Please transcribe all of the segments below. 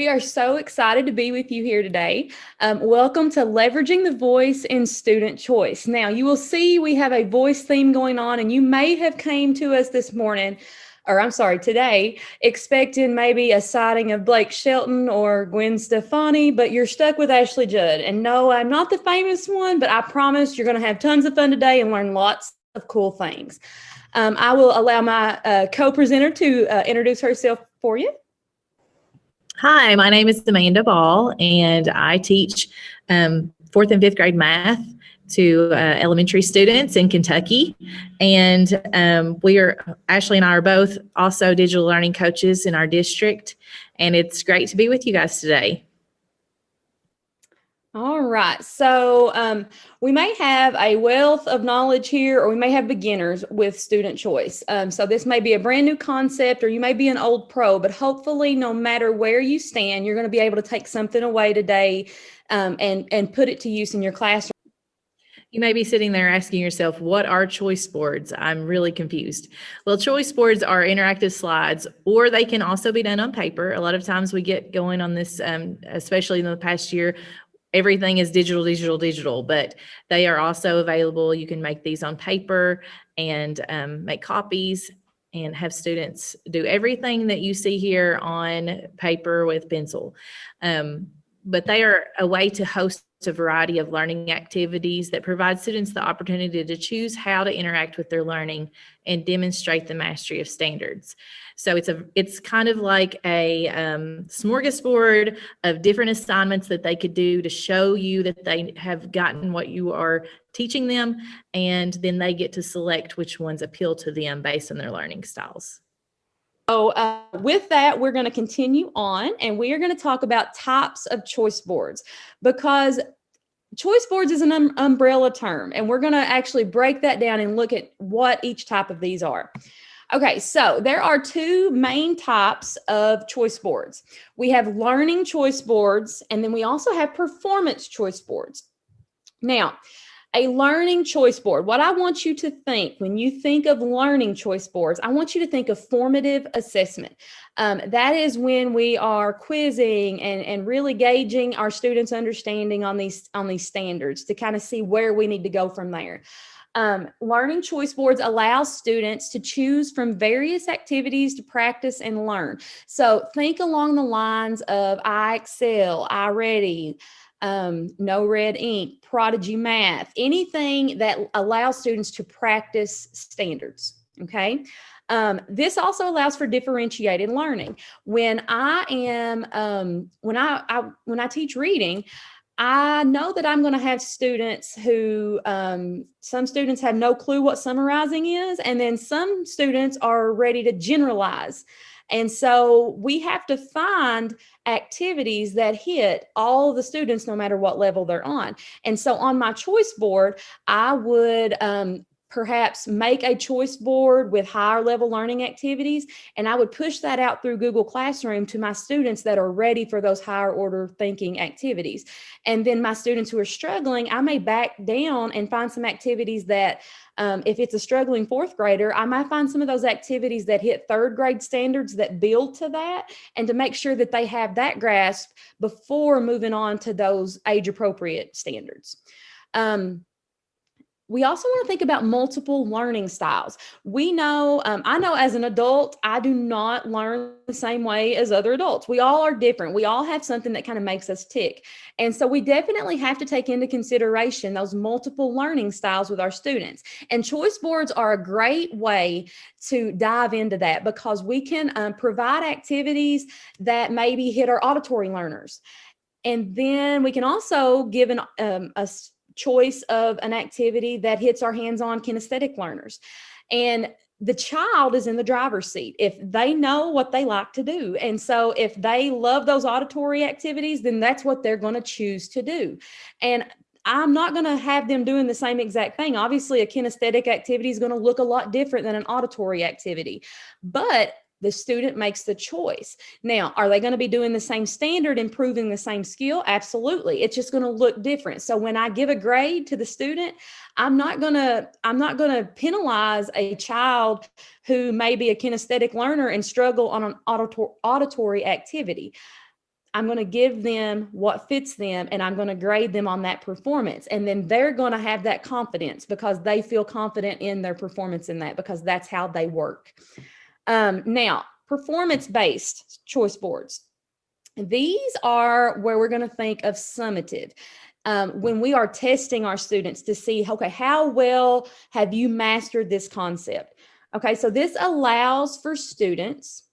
We are so excited to be with you here today. Welcome to Leveraging the Voice in Student Choice. Now, you will see we have a voice theme going on, and you may have came to us this morning, or I'm sorry, today, expecting maybe a sighting of Blake Shelton or Gwen Stefani, but you're stuck with Ashley Judd. And no, I'm not the famous one, but I promise you're going to have tons of fun today and learn lots of cool things. I will allow my co-presenter to introduce herself for you. Hi, my name is Amanda Ball, and I teach fourth and fifth grade math to elementary students in Kentucky. And Ashley and I are both also digital learning coaches in our district, and it's great to be with you guys today. All right. So we may have a wealth of knowledge here, or we may have beginners with student choice. So this may be a brand new concept, or you may be an old pro, but hopefully no matter where you stand, you're going to be able to take something away today and put it to use in your classroom. You may be sitting there asking yourself, what are choice boards? I'm really confused. Well, choice boards are interactive slides, or they can also be done on paper. A lot of times we get going on this, especially in the past year, everything is digital, but they are also available. You can make these on paper and make copies and have students do everything that you see here on paper with pencil. But they are a way to host a variety of learning activities that provide students the opportunity to choose how to interact with their learning and demonstrate the mastery of standards. So it's kind of like a smorgasbord of different assignments that they could do to show you that they have gotten what you are teaching them, and then they get to select which ones appeal to them based on their learning styles. So with that, we're going to continue on, and we are going to talk about types of choice boards, because choice boards is an umbrella term, and we're going to actually break that down and look at what each type of these are. Okay, so there are two main types of choice boards. We have learning choice boards, and then we also have performance choice boards. Now, a learning choice board, what I want you to think when you think of learning choice boards, I want you to think of formative assessment. That is when we are quizzing and really gauging our students' understanding on these standards to kind of see where we need to go from there. Learning choice boards allow students to choose from various activities to practice and learn. So think along the lines of I Excel, I Ready, No Red Ink, Prodigy Math, anything that allows students to practice standards. Okay. This also allows for differentiated learning. When I am, when I teach reading, I know that I'm going to have students who, some students have no clue what summarizing is, and then some students are ready to generalize. And so we have to find activities that hit all the students, no matter what level they're on. And so on my choice board, I would perhaps make a choice board with higher level learning activities, and I would push that out through Google Classroom to my students that are ready for those higher order thinking activities. And then my students who are struggling, I may back down and find some activities that, if it's a struggling fourth grader, I might find some of those activities that hit third grade standards that build to that, and to make sure that they have that grasp before moving on to those age appropriate standards. We also want to think about multiple learning styles. We know, I know as an adult, I do not learn the same way as other adults. We all are different. We all have something that kind of makes us tick. And so we definitely have to take into consideration those multiple learning styles with our students. And choice boards are a great way to dive into that, because we can provide activities that maybe hit our auditory learners. And then we can also give a choice of an activity that hits our hands-on kinesthetic learners. And the child is in the driver's seat if they know what they like to do. And so if they love those auditory activities, then that's what they're going to choose to do. And I'm not going to have them doing the same exact thing. Obviously, a kinesthetic activity is going to look a lot different than an auditory activity, but the student makes the choice. Now, are they going to be doing the same standard, improving the same skill? Absolutely. It's just going to look different. So when I give a grade to the student, I'm not going to penalize a child who may be a kinesthetic learner and struggle on an auditory activity. I'm going to give them what fits them, and I'm going to grade them on that performance. And then they're going to have that confidence because they feel confident in their performance in that, because that's how they work. Now, performance-based choice boards. These are where we're going to think of summative. When we are testing our students to see, okay, how well have you mastered this concept? Okay, so this allows for students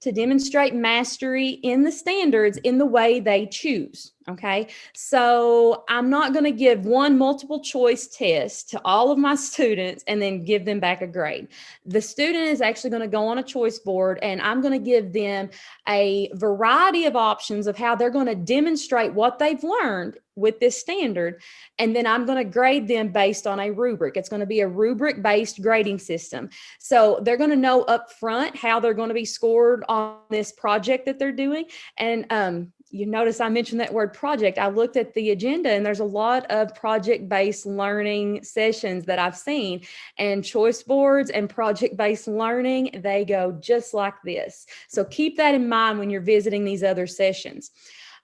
to demonstrate mastery in the standards in the way they choose. Okay, so I'm not going to give one multiple choice test to all of my students and then give them back a grade. The student is actually going to go on a choice board, and I'm going to give them a variety of options of how they're going to demonstrate what they've learned with this standard. And then I'm going to grade them based on a rubric. It's going to be a rubric based grading system. So they're going to know up front how they're going to be scored on this project that they're doing. And you notice I mentioned that word project. I looked at the agenda, and there's a lot of project-based learning sessions that I've seen, and choice boards and project-based learning, they go just like this. So keep that in mind when you're visiting these other sessions.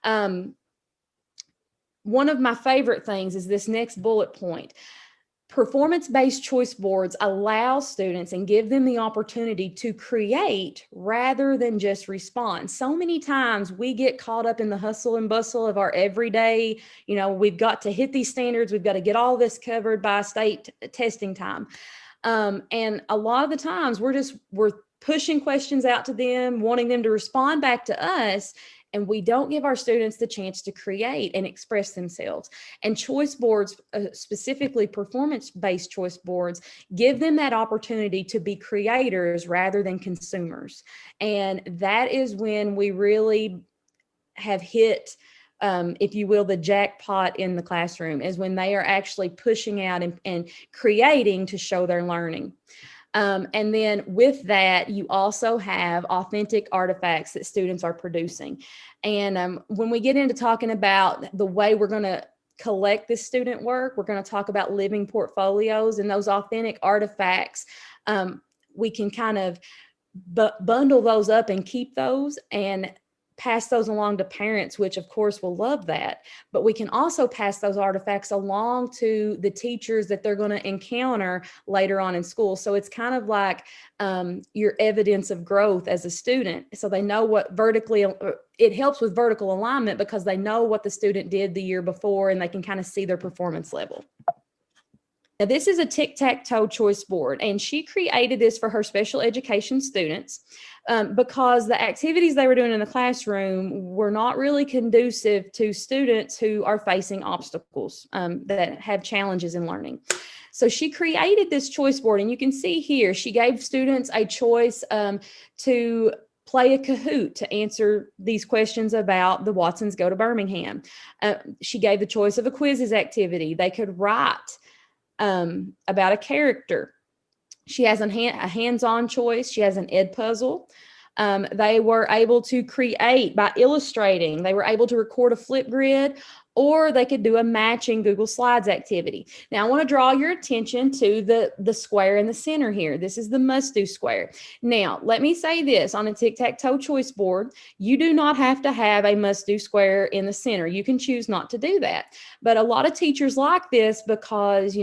One of my favorite things is this next bullet point. Performance-based choice boards allow students and give them the opportunity to create rather than just respond. So many times we get caught up in the hustle and bustle of our everyday, we've got to hit these standards, we've got to get all this covered by state testing time. And a lot of the times we're pushing questions out to them, wanting them to respond back to us, and we don't give our students the chance to create and express themselves. And choice boards, specifically performance-based choice boards, give them that opportunity to be creators rather than consumers. And that is when we really have hit, if you will, the jackpot in the classroom, is when they are actually pushing out and creating to show their learning. And then with that, you also have authentic artifacts that students are producing. And when we get into talking about the way we're going to collect this student work, we're going to talk about living portfolios, and those authentic artifacts. We can kind of bundle those up and keep those and pass those along to parents, which of course will love that. But we can also pass those artifacts along to the teachers that they're going to encounter later on in school. So it's kind of like your evidence of growth as a student. So they know what it helps with vertical alignment because they know what the student did the year before, and they can kind of see their performance level. Now, this is a tic-tac-toe choice board, and she created this for her special education students because the activities they were doing in the classroom were not really conducive to students who are facing obstacles that have challenges in learning. So she created this choice board, and you can see here, she gave students a choice to play a Kahoot to answer these questions about the Watsons Go to Birmingham. She gave the choice of a quizzes activity. They could write about a character. She has a hands-on choice. She has an ed puzzle. They were able to create by illustrating. They were able to record a flip grid, or they could do a matching Google Slides activity. Now, I want to draw your attention to the square in the center here. This is the must-do square. Now, let me say this. On a tic-tac-toe choice board, you do not have to have a must-do square in the center. You can choose not to do that. But a lot of teachers like this because,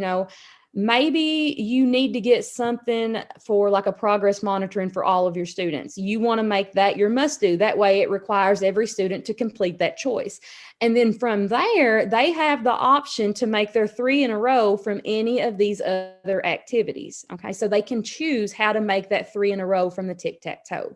maybe you need to get something for like a progress monitoring for all of your students. You want to make that your must do. That way it requires every student to complete that choice. And then from there, they have the option to make their 3 in a row from any of these other activities. Okay, so they can choose how to make that 3 in a row from the tic-tac-toe.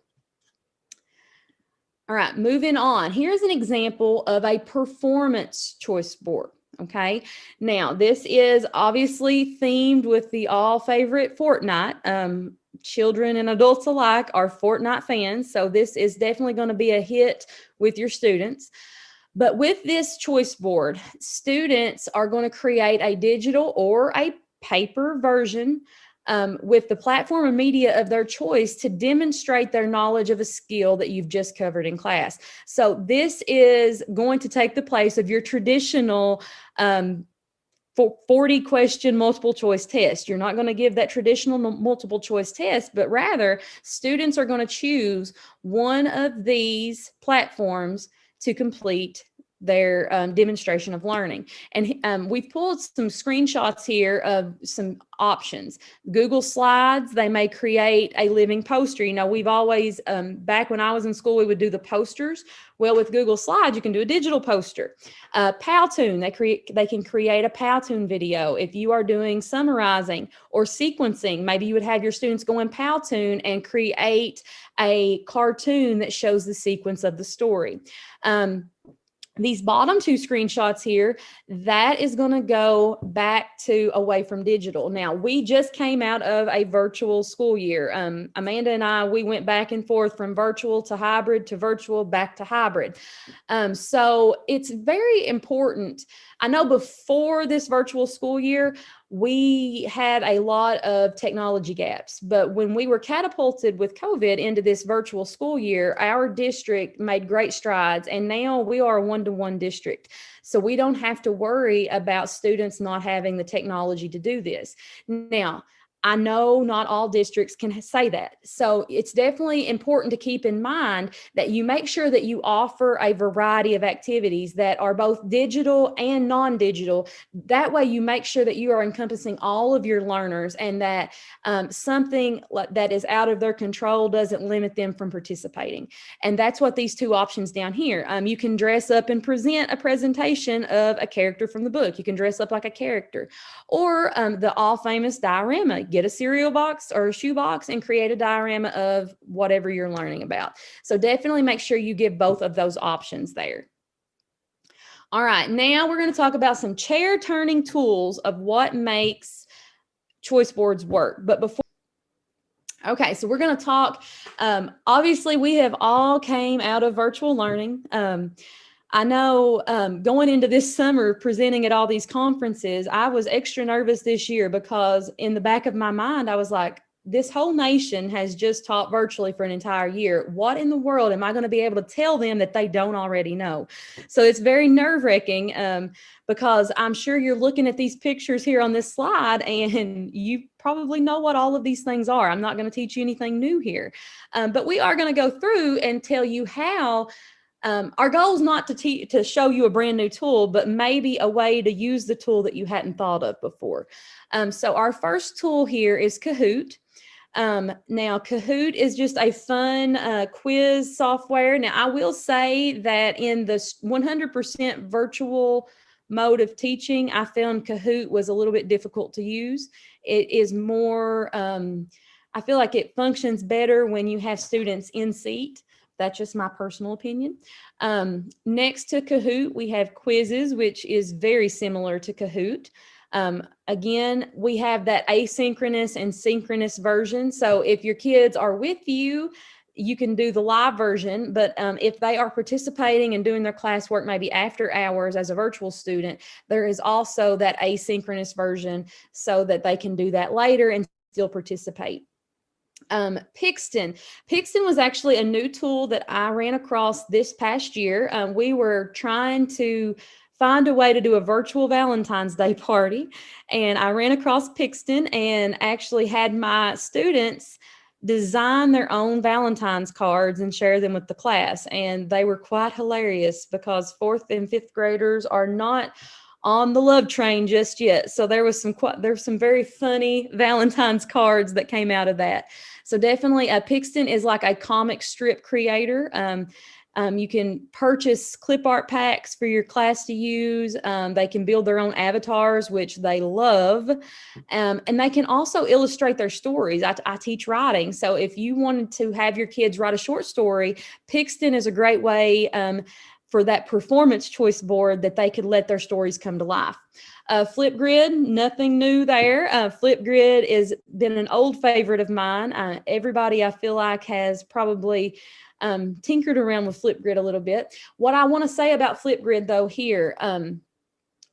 All right, moving on. Here's an example of a performance choice board. Okay, now this is obviously themed with the all favorite Fortnite. Children and adults alike are Fortnite fans, so this is definitely going to be a hit with your students. But with this choice board, students are going to create a digital or a paper version with the platform and media of their choice to demonstrate their knowledge of a skill that you've just covered in class. So this is going to take the place of your traditional 40 question multiple choice test. You're not going to give that traditional multiple choice test, but rather students are going to choose one of these platforms to complete their demonstration of learning. And we've pulled some screenshots here of some options. Google Slides, they may create a living poster. You know, we've always, back when I was in school, we would do the posters. Well, with Google Slides, you can do a digital poster. Powtoon, they can create a Powtoon video. If you are doing summarizing or sequencing, maybe you would have your students go in Powtoon and create a cartoon that shows the sequence of the story. These bottom two screenshots here, that is going to go back to away from digital. Now, we just came out of a virtual school year. Amanda and I, we went back and forth from virtual to hybrid to virtual back to hybrid. So it's very important. I know before this virtual school year, we had a lot of technology gaps, but when we were catapulted with COVID into this virtual school year, our district made great strides, and now we are a one-to-one district. So we don't have to worry about students not having the technology to do this. Now, I know not all districts can say that. So it's definitely important to keep in mind that you make sure that you offer a variety of activities that are both digital and non-digital. That way you make sure that you are encompassing all of your learners, and that something that is out of their control doesn't limit them from participating. And that's what these two options down here. You can dress up and present a presentation of a character from the book. You can dress up like a character. Or the all famous diorama. Get a cereal box or a shoe box and create a diorama of whatever you're learning about. So definitely make sure you give both of those options there. All right, now we're going to talk about some chair turning tools of what makes choice boards work. But before, okay, so we're going to talk, obviously we have all came out of virtual learning. I know going into this summer presenting at all these conferences, I was extra nervous this year because in the back of my mind, I was like, this whole nation has just taught virtually for an entire year. What in the world am I going to be able to tell them that they don't already know? So it's very nerve-wracking because I'm sure you're looking at these pictures here on this slide and you probably know what all of these things are. I'm not going to teach you anything new here, but we are going to go through and tell you how. Our goal is not to show you a brand new tool, but maybe a way to use the tool that you hadn't thought of before. So our first tool here is Kahoot. Now, Kahoot is just a fun quiz software. Now, I will say that in the 100% virtual mode of teaching, I found Kahoot was a little bit difficult to use. It is more, I feel like it functions better when you have students in seat. That's just my personal opinion. Next to Kahoot, we have Quizzes, which is very similar to Kahoot. Again, we have that asynchronous and synchronous version. So if your kids are with you, you can do the live version, but if they are participating and doing their classwork maybe after hours as a virtual student, there is also that asynchronous version so that they can do that later and still participate. Pixton was actually a new tool that I ran across this past year. We were trying to find a way to do a virtual Valentine's Day party, and I ran across Pixton and actually had my students design their own Valentine's cards and share them with the class. And they were quite hilarious because 4th and 5th graders are not on the love train just yet. So there's some very funny Valentine's cards that came out of that. So definitely Pixton is like a comic strip creator. You can purchase clip art packs for your class to use. They can build their own avatars, which they love. And they can also illustrate their stories. I teach writing. So if you wanted to have your kids write a short story, Pixton is a great way for that performance choice board that they could let their stories come to life. Flipgrid, nothing new there. Flipgrid has been an old favorite of mine. Everybody I feel like has probably tinkered around with Flipgrid a little bit. What I want to say about Flipgrid though here,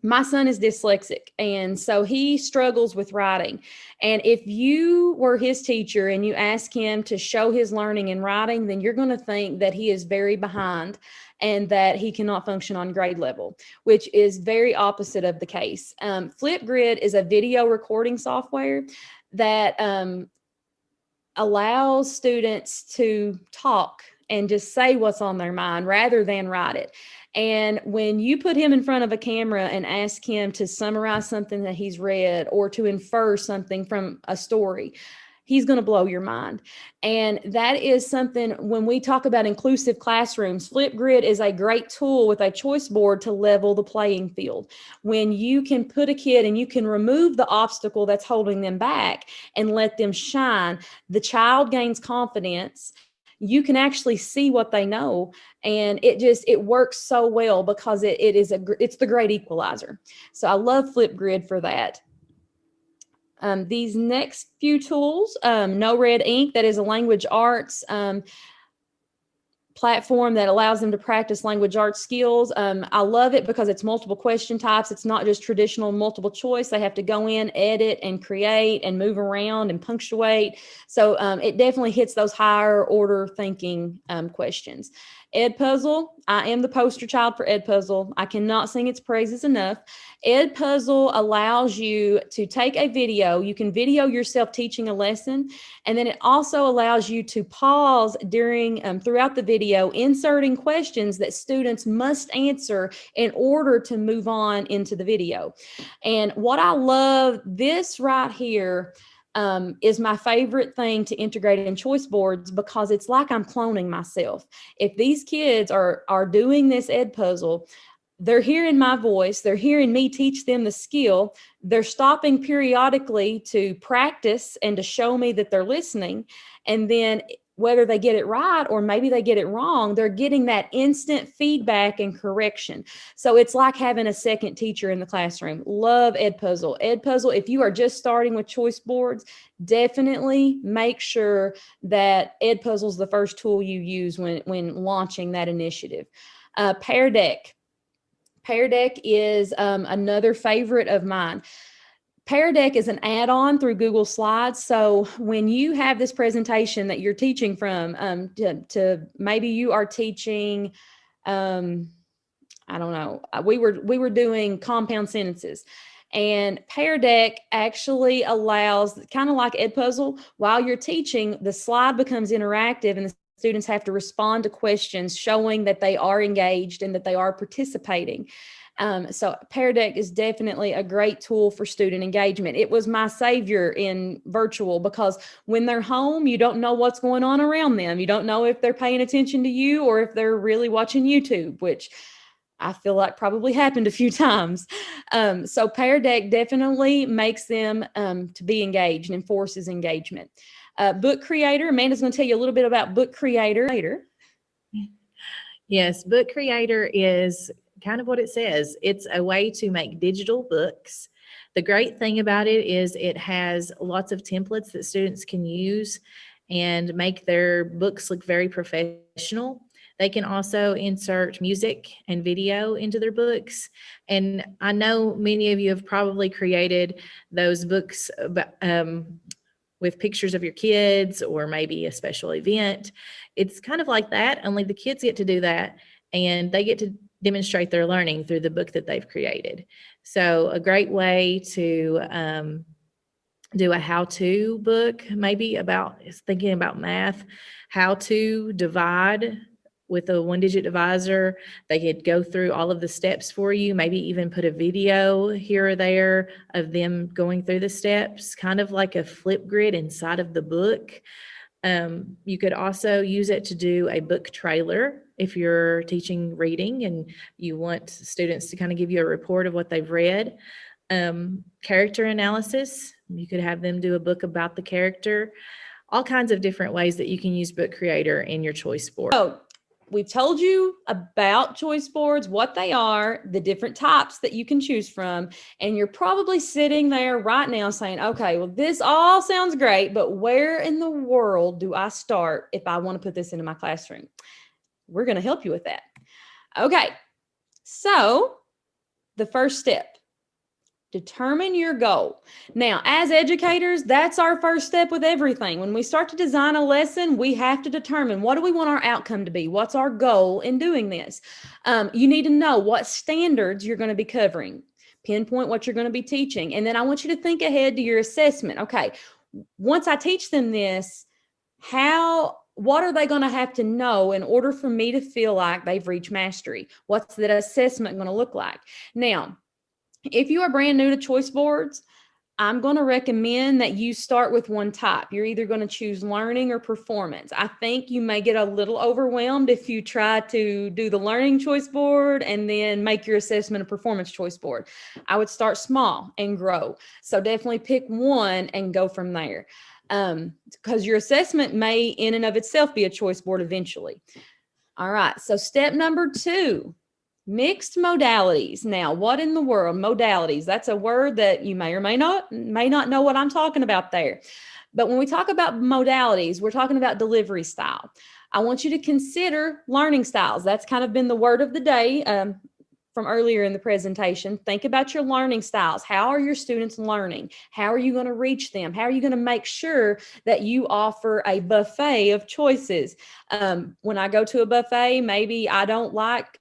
my son is dyslexic, and so he struggles with writing. And if you were his teacher and you ask him to show his learning in writing, then you're going to think that he is very behind and that he cannot function on grade level, which is very opposite of the case. Flipgrid is a video recording software that allows students to talk and just say what's on their mind rather than write it. And when you put him in front of a camera and ask him to summarize something that he's read or to infer something from a story, he's going to blow your mind. And that is something, when we talk about inclusive classrooms, Flipgrid is a great tool with a choice board to level the playing field. When you can put a kid and you can remove the obstacle that's holding them back and let them shine, the child gains confidence. You can actually see what they know, and it works so well because it's the great equalizer. So I love Flipgrid for that. These next few tools, No Red Ink, that is a language arts platform that allows them to practice language arts skills. I love it because it's multiple question types. It's not just traditional multiple choice. They have to go in, edit, and create, and move around and punctuate. So it definitely hits those higher order thinking questions. Edpuzzle, I am the poster child for Edpuzzle. I cannot sing its praises enough. Edpuzzle allows you to take a video. You can video yourself teaching a lesson, and then it also allows you to pause throughout the video, inserting questions that students must answer in order to move on into the video. And what I love, this right here, is my favorite thing to integrate in choice boards, because it's like I'm cloning myself. If these kids are doing this Edpuzzle, they're hearing my voice, they're hearing me teach them the skill, they're stopping periodically to practice and to show me that they're listening. And then whether they get it right or maybe they get it wrong, they're getting that instant feedback and correction. So it's like having a second teacher in the classroom. Love Edpuzzle. Edpuzzle, if you are just starting with choice boards, definitely make sure that Edpuzzle is the first tool you use when launching that initiative. Pear Deck. Pear Deck is another favorite of mine. Pear Deck is an add-on through Google Slides. So when you have this presentation that you're teaching from, to maybe you are teaching, I don't know, we were doing compound sentences. And Pear Deck actually allows, kind of like Edpuzzle, while you're teaching, the slide becomes interactive and the students have to respond to questions showing that they are engaged and that they are participating. So Pear Deck is definitely a great tool for student engagement. It was my savior in virtual, because when they're home, you don't know what's going on around them. You don't know if they're paying attention to you or if they're really watching YouTube, which I feel like probably happened a few times. So Pear Deck definitely makes them to be engaged and forces engagement. Book Creator, Amanda's going to tell you a little bit about Book Creator. Yes, Book Creator is kind of what it says. It's a way to make digital books. The great thing about it is it has lots of templates that students can use and make their books look very professional. They can also insert music and video into their books. And I know many of you have probably created those books with pictures of your kids or maybe a special event. It's kind of like that, only the kids get to do that and they get to demonstrate their learning through the book that they've created. So a great way to do a how-to book, maybe about thinking about math, how to divide with a one-digit divisor. They could go through all of the steps for you, maybe even put a video here or there of them going through the steps, kind of like a Flipgrid inside of the book. You could also use it to do a book trailer if you're teaching reading and you want students to kind of give you a report of what they've read. Character analysis, you could have them do a book about the character. All kinds of different ways that you can use Book Creator in your choice board. So we've told you about choice boards, what they are, the different types that you can choose from, and you're probably sitting there right now saying, okay, well, this all sounds great, but where in the world do I start if I want to put this into my classroom? We're going to help you with that. Okay, so the first step, determine your goal. Now, as educators, that's our first step with everything. When we start to design a lesson, we have to determine, what do we want our outcome to be? What's our goal in doing this? You need to know what standards you're going to be covering, pinpoint what you're going to be teaching. And then I want you to think ahead to your assessment. Okay, once I teach them this, what are they going to have to know in order for me to feel like they've reached mastery? What's that assessment going to look like? Now, if you are brand new to choice boards, I'm going to recommend that you start with one type. You're either going to choose learning or performance. I think you may get a little overwhelmed if you try to do the learning choice board and then make your assessment a performance choice board. I would start small and grow. So definitely pick one and go from there. Because your assessment may in and of itself be a choice board eventually. All right. So step number 2. Mixed modalities. Now, what in the world? Modalities. That's a word that you may or may not know what I'm talking about there. But when we talk about modalities, we're talking about delivery style. I want you to consider learning styles. That's kind of been the word of the day from earlier in the presentation. Think about your learning styles. How are your students learning? How are you going to reach them? How are you going to make sure that you offer a buffet of choices? When I go to a buffet, maybe I don't like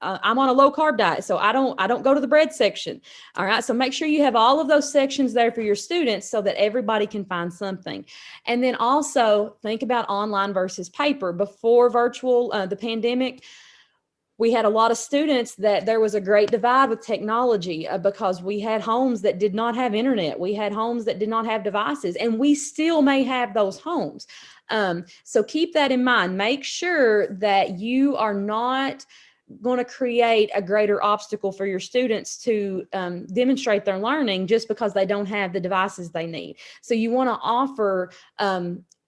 I'm on a low carb diet, so I don't go to the bread section. All right. So make sure you have all of those sections there for your students so that everybody can find something. And then also think about online versus paper. Before virtual, the pandemic, we had a lot of students that there was a great divide with technology because we had homes that did not have internet. We had homes that did not have devices, and we still may have those homes. So keep that in mind. Make sure that you are not going to create a greater obstacle for your students to demonstrate their learning just because they don't have the devices they need. So you want to offer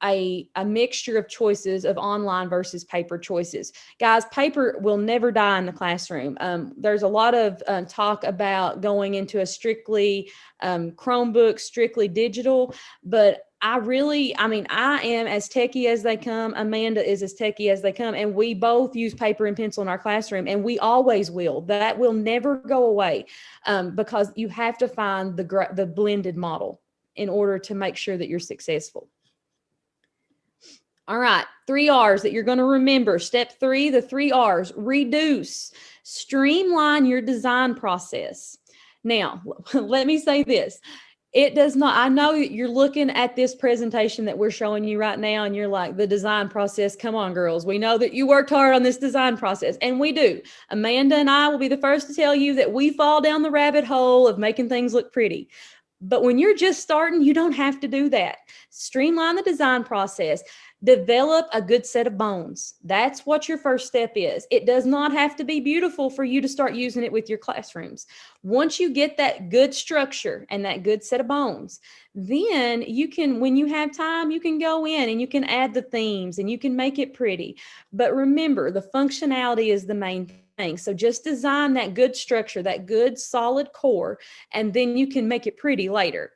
a mixture of choices of online versus paper choices. Guys, paper will never die in the classroom. There's a lot of talk about going into a strictly Chromebook, strictly digital, but I am as techie as they come. Amanda is as techie as they come. And we both use paper and pencil in our classroom, and we always will. That will never go away because you have to find the blended model in order to make sure that you're successful. All right, 3 R's that you're going to remember. Step 3, the 3 R's: reduce, streamline your design process. Now, let me say this. It does not, I know you're looking at this presentation that we're showing you right now, and you're like, the design process, come on, girls. We know that you worked hard on this design process, and we do. Amanda and I will be the first to tell you that we fall down the rabbit hole of making things look pretty. But when you're just starting, you don't have to do that. Streamline the design process. Develop a good set of bones. That's what your first step is. It does not have to be beautiful for you to start using it with your classrooms. Once you get that good structure and that good set of bones, then you can, when you have time, you can go in and you can add the themes and you can make it pretty. But remember, the functionality is the main thing. So just design that good structure, that good solid core, and then you can make it pretty later.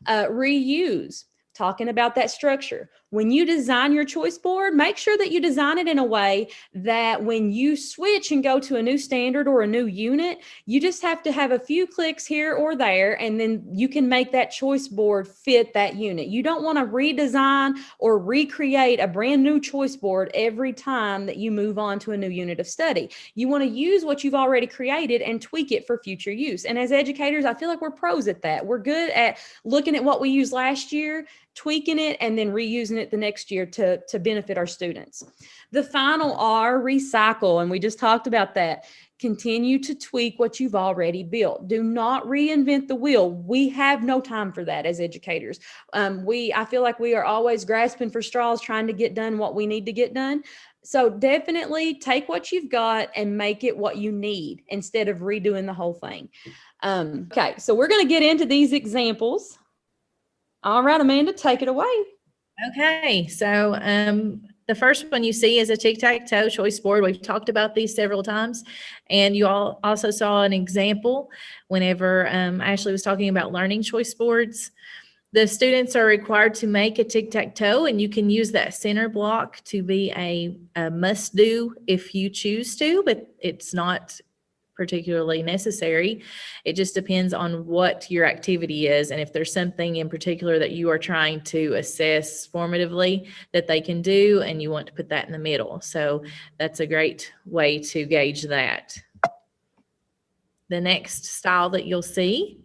Reuse. Talking about that structure. When you design your choice board, make sure that you design it in a way that when you switch and go to a new standard or a new unit, you just have to have a few clicks here or there, and then you can make that choice board fit that unit. You don't want to redesign or recreate a brand new choice board every time that you move on to a new unit of study. You want to use what you've already created and tweak it for future use. And as educators, I feel like we're pros at that. We're good at looking at what we used last year, tweaking it, and then reusing it the next year to benefit our students. The final R, recycle, and we just talked about that. Continue to tweak what you've already built. Do not reinvent the wheel. We have no time for that as educators. I feel like we are always grasping for straws, trying to get done what we need to get done. So definitely take what you've got and make it what you need instead of redoing the whole thing. Okay, so we're going to get into these examples. All right, Amanda, take it away. Okay, so the first one you see is a tic-tac-toe choice board. We've talked about these several times, and you all also saw an example whenever Ashley was talking about learning choice boards. The students are required to make a tic-tac-toe, and you can use that center block to be a must-do if you choose to, but it's not particularly necessary. It just depends on what your activity is, and if there's something in particular that you are trying to assess formatively that they can do, and you want to put that in the middle. So that's a great way to gauge that. The next style that you'll see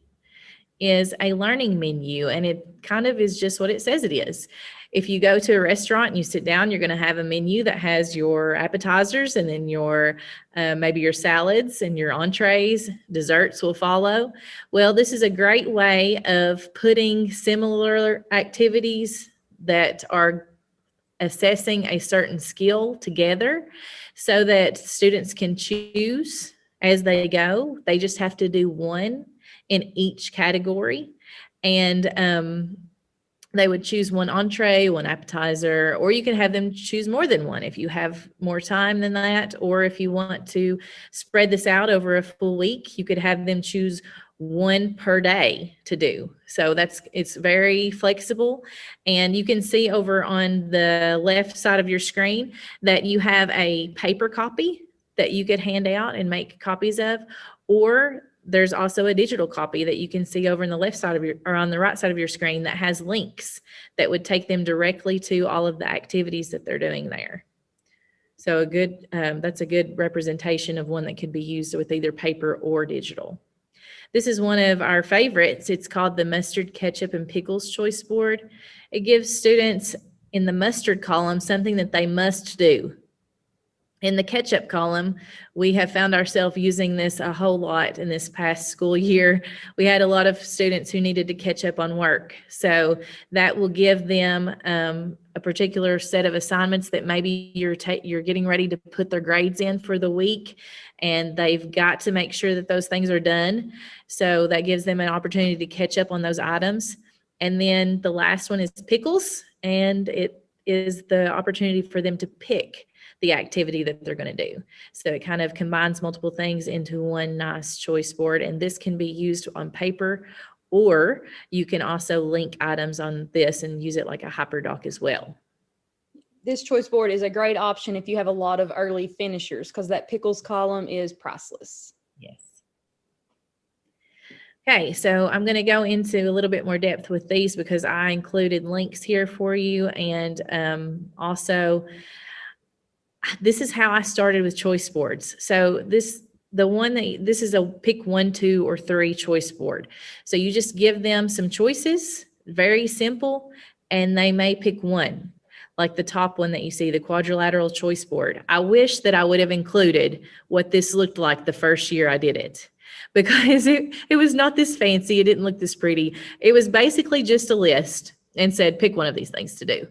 is a learning menu, and it kind of is just what it says it is. If you go to a restaurant and you sit down, you're going to have a menu that has your appetizers and then your maybe your salads and your entrees. Desserts will follow. Well, this is a great way of putting similar activities that are assessing a certain skill together so that students can choose as they go. They just have to do one in each category. And they would choose one entree, one appetizer, or you can have them choose more than one if you have more time than that. Or if you want to spread this out over a full week, you could have them choose one per day to do. So it's very flexible. And you can see over on the left side of your screen that you have a paper copy that you could hand out and make copies of, or there's also a digital copy that you can see over on the left side of your, or on the right side of your screen, that has links that would take them directly to all of the activities that they're doing there. So that's a good representation of one that could be used with either paper or digital. This is one of our favorites. It's called the Mustard, Ketchup, and Pickles Choice Board. It gives students in the mustard column something that they must do. In the ketchup column, we have found ourselves using this a whole lot in this past school year. We had a lot of students who needed to catch up on work. So that will give them a particular set of assignments that maybe you're getting ready to put their grades in for the week, and they've got to make sure that those things are done. So that gives them an opportunity to catch up on those items. And then the last one is pickles, and it is the opportunity for them to pick the activity that they're going to do. So it kind of combines multiple things into one nice choice board, and this can be used on paper, or you can also link items on this and use it like a hyperdoc as well. This choice board is a great option if you have a lot of early finishers, because that pickles column is priceless. Yes. Okay, so I'm going to go into a little bit more depth with these because I included links here for you, and also this is how I started with choice boards. So this is a pick 1, 2, or 3 choice board. So you just give them some choices, very simple, and they may pick one, like the top one that you see, the quadrilateral choice board. I wish that I would have included what this looked like the first year I did it, because it was not this fancy. It didn't look this pretty. It was basically just a list and said, pick one of these things to do.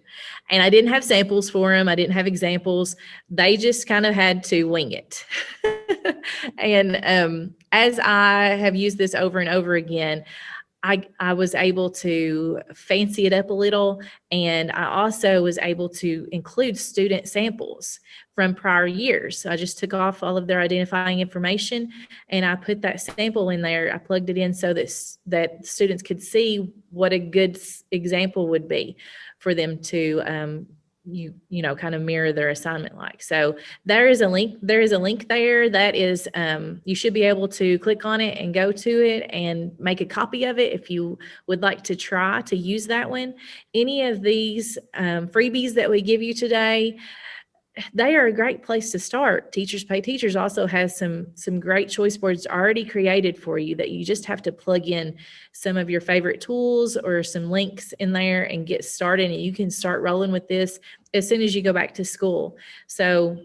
And I didn't have samples for them. I didn't have examples. They just kind of had to wing it. And as I have used this over and over again, I was able to fancy it up a little, and I also was able to include student samples from prior years. So I just took off all of their identifying information and I put that sample in there. I plugged it in so that students could see what a good example would be for them to kind of mirror their assignment like. So there is a link there that is, you should be able to click on it and go to it and make a copy of it if you would like to try to use that one. Any of these freebies that we give you today, they are a great place to start. Teachers Pay Teachers also has some great choice boards already created for you that you just have to plug in some of your favorite tools or some links in there and get started, and you can start rolling with this as soon as you go back to school. So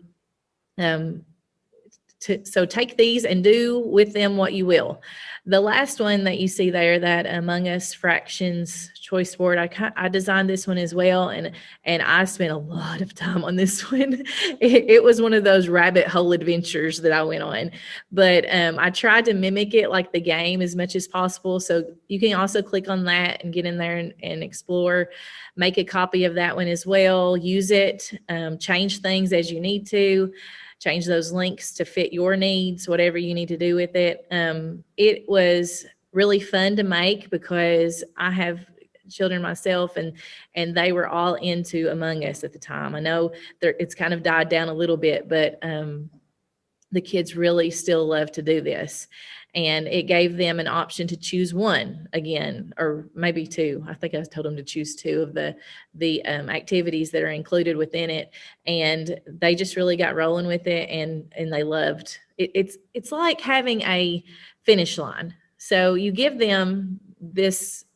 take these and do with them what you will. The last one that you see there, that Among Us Fractions choice board, I designed this one as well, and I spent a lot of time on this one. It was one of those rabbit hole adventures that I went on, but I tried to mimic it like the game as much as possible. So you can also click on that and get in there and explore. Make a copy of that one as well. Use it, change things as you need to. Change those links to fit your needs, whatever you need to do with it. It was really fun to make because I have children myself, and they were all into Among Us at the time. I know it's kind of died down a little bit, but the kids really still love to do this. And it gave them an option to choose one again, or maybe two. I think I told them to choose two of the activities that are included within it. And they just really got rolling with it, and they loved it. It's like having a finish line. So you give them this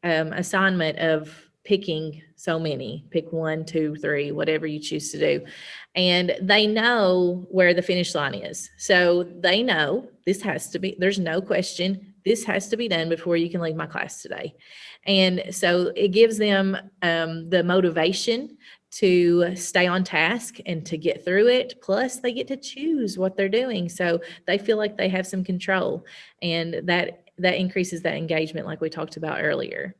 assignment of picking so many, pick 1, 2, 3, whatever you choose to do. And they know where the finish line is. So they know this has to be, there's no question, this has to be done before you can leave my class today. And so it gives them the motivation to stay on task and to get through it. Plus they get to choose what they're doing. So they feel like they have some control, and that increases that engagement like we talked about earlier.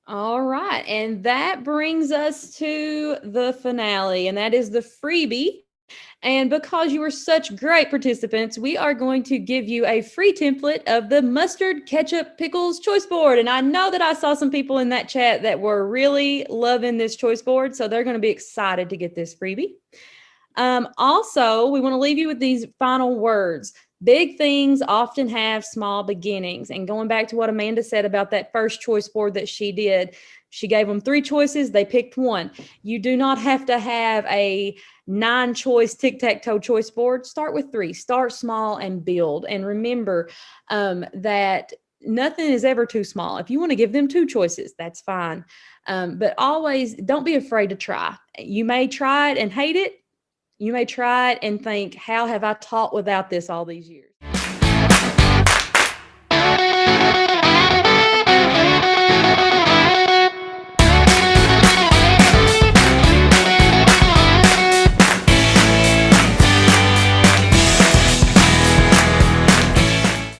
All right. And that brings us to the finale, and that is the freebie. And because you were such great participants, we are going to give you a free template of the mustard, ketchup, pickles choice board. And I know that I saw some people in that chat that were really loving this choice board, so they're going to be excited to get this freebie. Also, we want to leave you with these final words. Big things often have small beginnings. And going back to what Amanda said about that first choice board that she did, she gave them 3 choices. They picked 1. You do not have to have a 9-choice tic-tac-toe choice board. Start with 3. Start small and build. And remember that nothing is ever too small. If you want to give them 2 choices, that's fine. But always don't be afraid to try. You may try it and hate it. You may try it and think, how have I taught without this all these years?